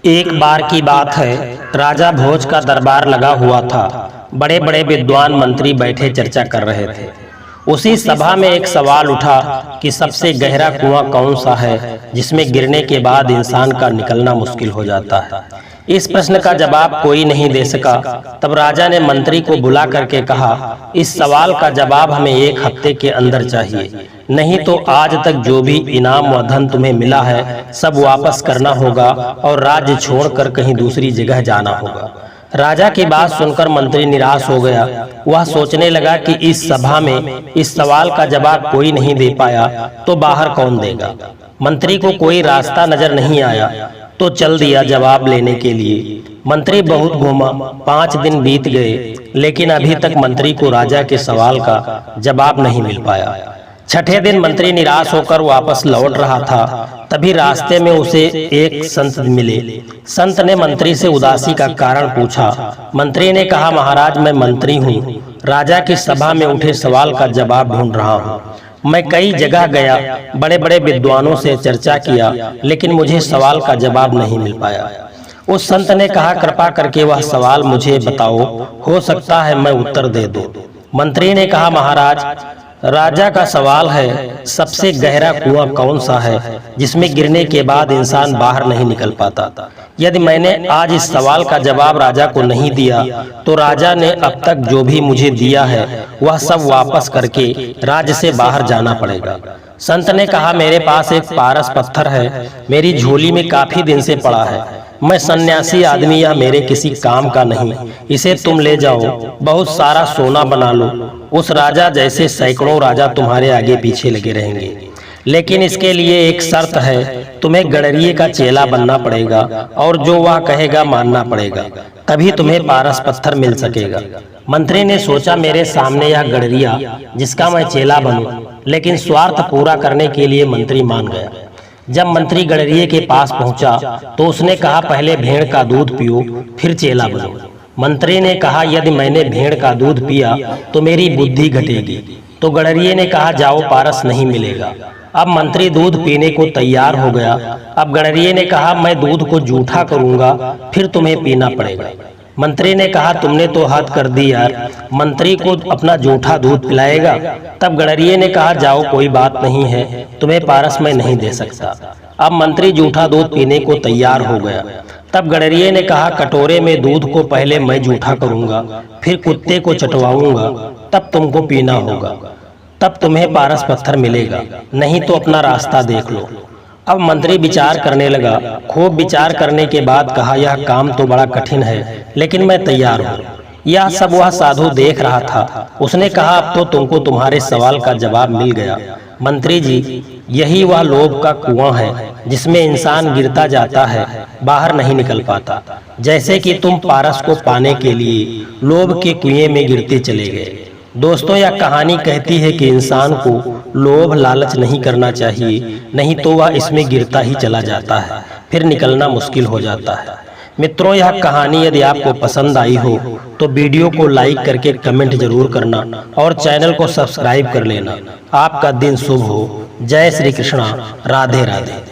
एक बार की बात है, राजा भोज का दरबार लगा हुआ था। बड़े बड़े विद्वान मंत्री बैठे चर्चा कर रहे थे। उसी सभा में एक सवाल उठा कि सबसे गहरा कुआं कौन सा है जिसमें गिरने के बाद इंसान का निकलना मुश्किल हो जाता है। इस प्रश्न का जवाब कोई नहीं दे सका। तब राजा ने मंत्री को बुला करके कहा, इस सवाल का जवाब हमें 1 हफ्ते के अंदर चाहिए, नहीं तो आज तक जो भी इनाम व धन तुम्हें मिला है सब वापस करना होगा और राज्य छोड़कर कहीं दूसरी जगह जाना होगा। राजा की बात सुनकर मंत्री निराश हो गया। वह सोचने लगा कि इस सभा में इस सवाल का जवाब कोई नहीं दे पाया तो बाहर कौन देगा। मंत्री को कोई रास्ता नजर नहीं आया तो चल दिया जवाब लेने के लिए। मंत्री बहुत घूमा, 5 दिन बीत गए, लेकिन अभी तक मंत्री को राजा के सवाल का जवाब नहीं मिल पाया। छठे दिन मंत्री निराश होकर वापस लौट रहा था, तभी रास्ते में उसे एक संत मिले। संत ने मंत्री से उदासी का कारण पूछा। मंत्री ने कहा, महाराज मैं मंत्री हूँ, राजा की सभा में उठे सवाल का जवाब ढूंढ रहा हूँ। मैं कई जगह गया, बड़े बड़े विद्वानों से चर्चा किया, लेकिन मुझे सवाल का जवाब नहीं मिल पाया। उस संत ने कहा, कृपा करके वह सवाल मुझे बताओ, हो सकता है मैं उत्तर दे दूं। मंत्री ने कहा, महाराज राजा का सवाल है, सबसे गहरा कुआं कौन सा है जिसमें गिरने के बाद इंसान बाहर नहीं निकल पाता। यदि मैंने आज इस सवाल का जवाब राजा को नहीं दिया तो राजा ने अब तक जो भी मुझे दिया है वह सब वापस करके राज्य से बाहर जाना पड़ेगा। संत ने कहा, मेरे पास एक पारस पत्थर है, मेरी झोली में काफी दिन से पड़ा है। मैं सन्यासी आदमी या मेरे किसी काम का नहीं, इसे तुम ले जाओ, बहुत सारा सोना बना लो। उस राजा जैसे सैकड़ों राजा तुम्हारे आगे पीछे लगे रहेंगे, लेकिन इसके लिए एक शर्त है, तुम्हें गडरिये का चेला बनना पड़ेगा और जो वह कहेगा मानना पड़ेगा, तभी तुम्हें पारस पत्थर मिल सकेगा। मंत्री ने सोचा, मेरे सामने यह गडरिया जिसका मैं चेला बनूं, लेकिन स्वार्थ पूरा करने के लिए मंत्री मान गया। जब मंत्री गडरिये के पास पहुंचा तो उसने कहा, पहले भेड़ का दूध पियो फिर चेला बनो। मंत्री ने कहा, यदि मैंने भेड़ का दूध पिया तो मेरी बुद्धि घटेगी। तो गडरिये ने कहा, जाओ पारस नहीं मिलेगा। अब मंत्री दूध पीने को तैयार हो गया। अब गडरिये ने कहा, मैं दूध को जूठा करूंगा फिर तुम्हें पीना पड़ेगा। मंत्री ने कहा, तुमने तो हद कर दी यार, मंत्री को अपना जूठा दूध पिलाएगा। तब गडरिये ने कहा, जाओ कोई बात नहीं है, तुम्हें पारस में नहीं दे सकता। अब मंत्री जूठा दूध पीने को तैयार हो गया। तब गडरिये ने कहा, कटोरे में दूध को पहले मैं जूठा करूंगा, फिर कुत्ते को चटवाऊंगा, तब तुमको पीना होगा, तब तुम्हें पारस पत्थर मिलेगा, नहीं तो अपना रास्ता देख लो। अब मंत्री विचार करने लगा। खूब विचार करने के बाद कहा, यह काम तो बड़ा कठिन है, लेकिन मैं तैयार हूँ। यह सब वह साधु देख रहा था। उसने कहा, अब तो तुमको तुम्हारे सवाल का जवाब मिल गया। मंत्री जी, यही वह लोभ का कुआं है जिसमें इंसान गिरता जाता है, बाहर नहीं निकल पाता। जैसे कि तुम पारस को पाने के लिए लोभ के कुएं में गिरते चले गए। दोस्तों, यह कहानी कहती है कि इंसान को लोभ लालच नहीं करना चाहिए, नहीं तो वह इसमें गिरता ही चला जाता है, फिर निकलना मुश्किल हो जाता है। मित्रों, यह कहानी यदि आपको पसंद आई हो तो वीडियो को लाइक करके कमेंट जरूर करना और चैनल को सब्सक्राइब कर लेना। आपका दिन शुभ हो। जय श्री कृष्णा। राधे राधे।